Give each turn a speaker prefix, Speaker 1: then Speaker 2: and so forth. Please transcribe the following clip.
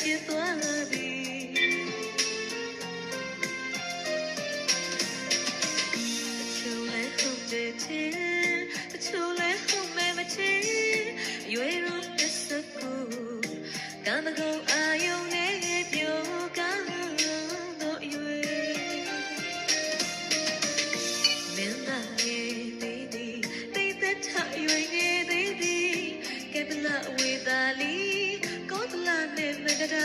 Speaker 1: ဖြစ်သွားသည်ချိုးလဲဟုတ်တယ်ချင်ချိုးလဲဟုတ်မယ်မချင်ရွေရုံးသစ္စာကိုကံမကုန်အာယုံနဲ့ပြောကောင်းတော့ရွေမင်းသားရဲ့သေးသေးတိတ်သက်ထရွေငယ်သေးသေးကဲပလဝေသာလီကောတလာနဲ့မကတာ